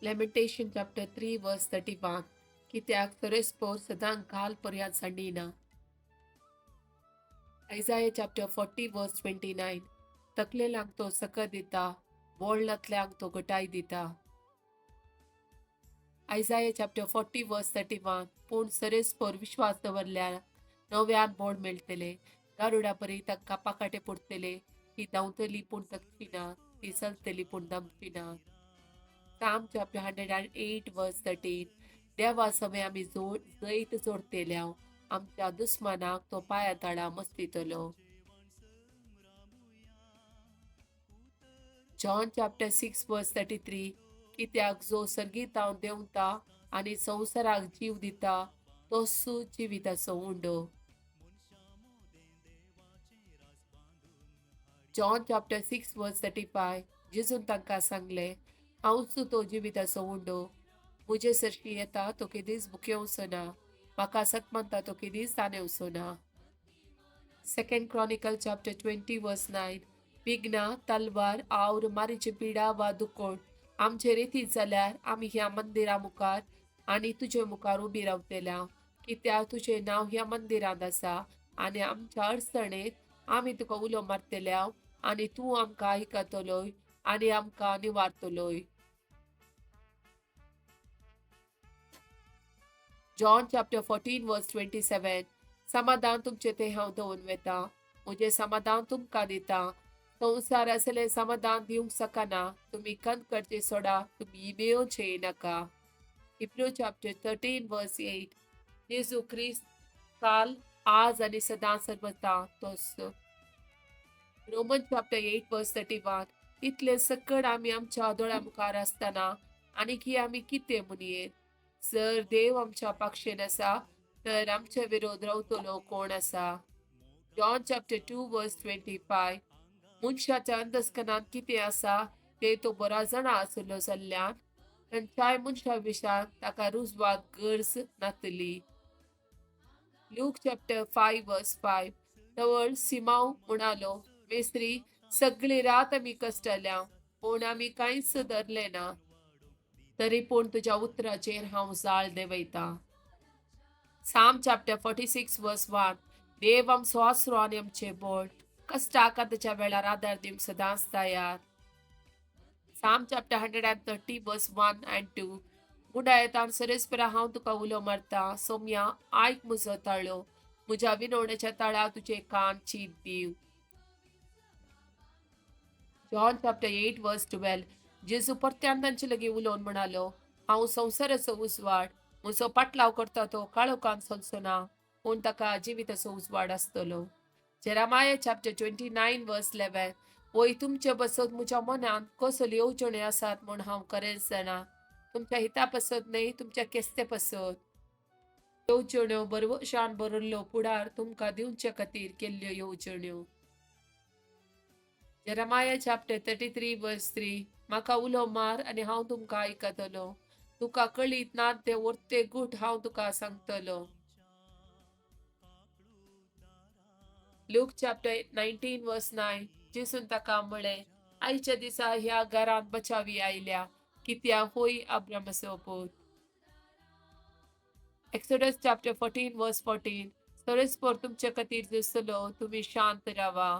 Lamentation chapter 3 verse 31. कित्याक परस्पर सदां काल पर्यंत सांडिना. Isaiah chapter 40 verse 29. तकलेल्यांक तो सकत दिता, बोळलांतल्यांक तो घटाय दिता. Isaiah chapter 40 verse 31. पूण सरस्पर विश्वास दवरल्यार नव्यान बोड मेळटले. गारुडा परी तांकां पाकाटे पडटले. ती धांवतली पूण थकचिना, ती चलतली पूण दमचिना. Psalm chapter 108 verse 13. देवा समे आमी जैत जोडतेल्या आमच्या दुस्मानाक तो पांया तळा मस्तितलो. John chapter 6 verse 33. कित्याक जो सर्गीतांव देंवता आनी संवसाराक जीव दिता तोच जिविताचो उंडो. John chapter 6 verse 35. जेजून तांकां सांगलें, हांवच तो जिविताचो उंडो. मुजे सरशी येता तो केदीस भुकेवचो ना, म्हाका सकमंता तो केदीस ताणेवचो ना. Second Chronicle chapter 20 verse 9. विघ्ना, तलवार, आवर, मारीची पिडा वा दुकोण आमचेर येतीत जाल्यार आमी ह्या मंदिरा मुखार आनी तुजे मुखार उबी रावतल्या. कित्याक तुजें नांव ह्या मंदिरांत आसा आनी आमच्या अडचणेंत आमी तुका उलो मारतल्या आनी तूं आमकां आयकतलोय आनी आमकां निवारतलोय. John chapter 14 verse 27. समाधान तुमचे ते हांव दवरून वेता, म्हजें समाधान तुमकां दिता. संवसार असलें समाधान दिवंक शकना. तुमी कंत करचे सोडा, तुमी भियोंचे नाका. Hebrew chapter 13 verse 8. जेजू ख्रिस्त काल, आज आनी सदां सर्वदा तोच. Roman chapter 8 verse 31. इतले सकड आमी आमच्या दोळ्या मुखार आसतना आनीक आमी कितें म्हणयेत? जर देव आमच्या पक्षेन आसा तर आमचे विरोध रावतलो कोण आसा. John chapter 2 verse 25. मनशाच्या अंतस्कनांत कितें आसा ते तो बरा जाणा आसलो जाल्ल्यान खंयच्याय मनशा विशान ताका रुजवात गरज नातली. Luke chapter 5 verse 5. तवळ सिमांव म्हणालो, मेस्त्री, सगळी रात आमी कश्टल्या पूण आमी कांयच धरले ना. तरी पूण तुज्या उतराचेर हांव जाळ देंवयता. Psalm chapter 46 verse 1. देव आमचो आसरो आनी आमचे बोड, कश्टाक आतांच्या वेळार आदार दिवंक सदांच तयार. Psalm chapter 130 verse 1 and 2. गुडायतान सरस्परा हांव तुका उलो मारता, सोम्या आयक म्हजो ताळो, म्हज्या विनवण्याच्या तळा तुजे कान चीत दीव. John chapter 8 verse 12. जेजू परत्यान तांचे लागीं उलोवन म्हणालो, हांव संवसाराचो उजवाड, म्हजो पाटलाव करता तो काळोखान चलचो ना, पूण ताका जिविताचो उजवाड आसतलो. Jeremiah chapter 29 verse 11. वय तुमचे बसत म्हज्या मनांत कसल्यो येवजण्यो आसात म्हूण हांव खरेंच जाणा. तुमच्या हिता पसत न्हय, तुमच्या केस्ते पसत. येवजण्यो बरवशान बरयल्लो पुडार तुमकां दिवचे खातीर केल्ल्यो येवजण्यो. Jeremiah chapter 33 verse 3. म्हाका उलो मार आनी हांव तुमकां आयकतलो. तुका कळीत ना ते वर्ते गूठ हांव तुका सांगतलो. Luke chapter 19 verse 9. जेसून ताका म्हळें, आयच्या दिसा ह्या घरांत बचावी आयल्या, कित्याक होय अब्रामाचो पूत. Exodus chapter 14 verse 14. सरस्पर तुमचे खातीर दिसतलो, तुमी शांत रावा.